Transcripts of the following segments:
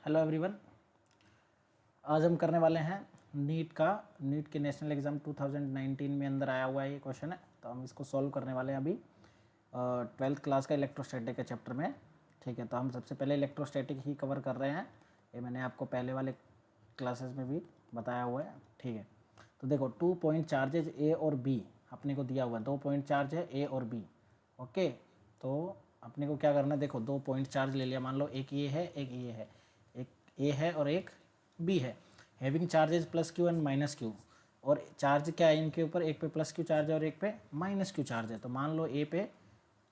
Hello everyone. आज हम करने वाले हैं नीट के नेशनल एग्ज़ाम 2019 में अंदर आया हुआ है ये क्वेश्चन है, तो हम इसको सॉल्व करने वाले हैं अभी 12th क्लास का इलेक्ट्रोस्टैटिक के चैप्टर में। ठीक है, तो हम सबसे पहले इलेक्ट्रोस्टैटिक ही कवर कर रहे हैं। ये मैंने आपको पहले वाले क्लासेस में भी बताया हुआ है। ठीक है, तो देखो 2 पॉइंट चार्जेज ए और बी अपने को दिया हुआ है। 2 पॉइंट चार्ज है ए और बी। ओके, तो अपने को क्या करना है, देखो 2 पॉइंट चार्ज ले लिया, मान लो एक ये है एक ये है, एक ए है और एक बी है। Having charges plus Q and minus Q, और चार्ज क्या है इनके ऊपर, एक पे प्लस क्यू चार्ज है और एक पे माइनस क्यू चार्ज है। तो मान लो ए पे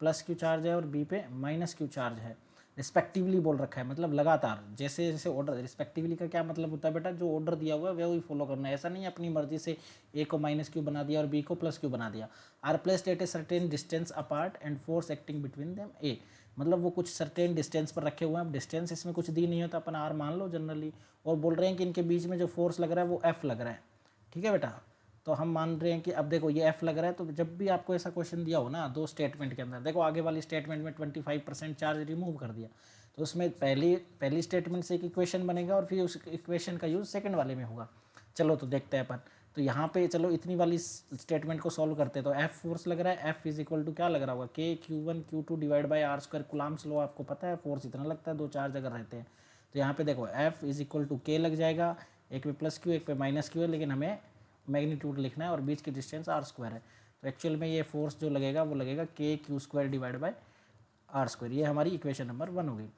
प्लस क्यू चार्ज है और बी पे माइनस क्यू चार्ज है, रिस्पेक्टिवली बोल रखा है, मतलब लगातार जैसे जैसे ऑर्डर। रिस्पेक्टिवली का क्या मतलब होता है बेटा, जो ऑर्डर दिया हुआ है वही फॉलो करना है। ऐसा नहीं है अपनी मर्जी से ए को माइनस क्यू बना दिया और बी को प्लस क्यू बना दिया। Are placed at a certain distance apart and force acting between them a, मतलब वो कुछ सर्टेन डिस्टेंस पर रखे हुए हैं। अब डिस्टेंस इसमें कुछ दी नहीं होता, अपन आर मान लो जनरली, और बोल रहे हैं कि इनके बीच में जो फोर्स लग रहा है वो एफ लग रहा है। ठीक है बेटा, तो हम मान रहे हैं कि अब देखो ये एफ लग रहा है। तो जब भी आपको ऐसा क्वेश्चन दिया हो ना, दो स्टेटमेंट के अंदर, देखो आगे वाली स्टेटमेंट में 25% चार्ज रिमूव कर दिया, तो उसमें पहली स्टेटमेंट से एक इक्वेशन बनेगा और फिर उस इक्वेशन का यूज़ सेकंड वाले में होगा। चलो तो देखते हैं अपन। तो यहाँ पे चलो इतनी वाली स्टेटमेंट को सॉल्व करते हैं। तो एफ फोर्स लग रहा है, एफ इज इक्वल टू क्या लग रहा होगा, के Q1 Q2 divide by r square. Coulomb's law आपको पता है, फोर्स इतना लगता है दो चार्ज अगर रहते हैं। तो यहाँ पे देखो एफ इज इक्वल टू के लग जाएगा, एक पे प्लस क्यू एक पे माइनस क्यू है, लेकिन हमें मैग्नीट्यूड लिखना है और बीच की डिस्टेंस आर स्क्वायर है। तो एक्चुअल में ये फोर्स जो लगेगा वो लगेगा के q square divide by r square. ये हमारी इक्वेशन नंबर 1 हो गई।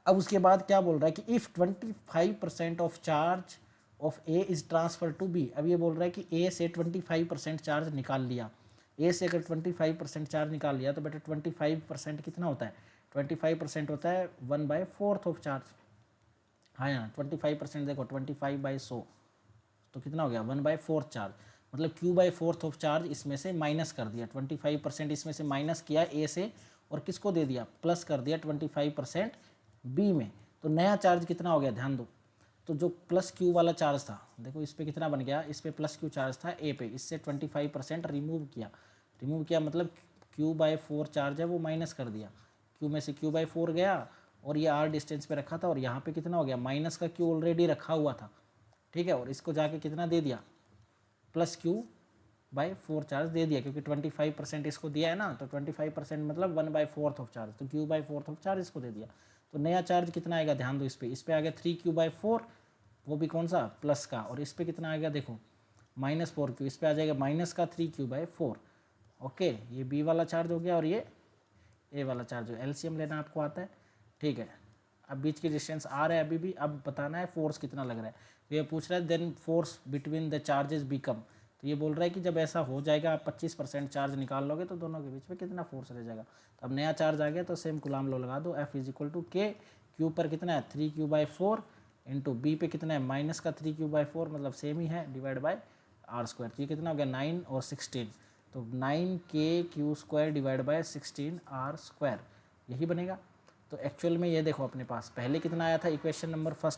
अब उसके बाद क्या बोल रहा है कि if 25% of charge of A is transfer to B. अब ये बोल रहा है कि ए से 25% चार्ज निकाल लिया। ए से अगर 25% चार्ज निकाल लिया तो बेटा 25% कितना होता है, 25% होता है 1/4 ऑफ चार्ज। हाँ यार 25% देखो 25/100 तो कितना हो गया 1/4 चार्ज, मतलब Q/4 ऑफ चार्ज इसमें से माइनस कर दिया। 25% इसमें से माइनस किया ए से, और किसको दे दिया, प्लस कर दिया 25% बी में। तो नया चार्ज कितना हो गया, ध्यान दो। तो जो प्लस क्यू वाला चार्ज था, देखो इस पर कितना बन गया, इस पर प्लस क्यू चार्ज था ए पे, इससे 25% रिमूव किया मतलब Q/4 चार्ज है वो माइनस कर दिया। क्यू में से Q/4 गया और ये आर डिस्टेंस पे रखा था, और यहाँ पे कितना हो गया, माइनस का क्यू ऑलरेडी रखा हुआ था। ठीक है, और इसको जाके कितना दे दिया, प्लस Q/4 चार्ज दे दिया, क्योंकि 25% इसको दिया है ना, तो 25% मतलब 1/4 ऑफ चार्ज, तो Q/4 ऑफ चार्ज इसको दे दिया। तो नया चार्ज कितना आएगा, ध्यान दो, इस पे आ गया 3Q/4, वो भी कौन सा, प्लस का, और इस पे कितना आएगा देखो -4Q, इस पे आ जाएगा माइनस का 3Q/4। ओके, ये बी वाला चार्ज हो गया और ये ए वाला चार्ज हो, एलसीएम लेना आपको आता है। ठीक है, अब बीच की डिस्टेंस आर है अभी भी, अब बताना है फोर्स कितना लग रहा है। तो ये पूछ रहा है then force between the charges become, तो ये बोल रहा है कि जब ऐसा हो जाएगा, आप 25% चार्ज निकाल लोगे तो दोनों के बीच में कितना फोर्स रह जाएगा। तो अब नया चार्ज आ गया, तो सेम कूलाम लॉ लगा दो, एफ इज इक्वल टू के, क्यू पर कितना है 3Q/4 इंटू बी पे कितना है माइनस का 3Q/4, मतलब सेम ही है, डिवाइड बाय आर स्क्वायर। तो ये कितना हो गया 9 और 16, तो 9KQ² डिवाइड बाय 16 R², यही बनेगा। तो एक्चुअल में ये देखो अपने पास पहले कितना आया था, इक्वेशन नंबर फर्स्ट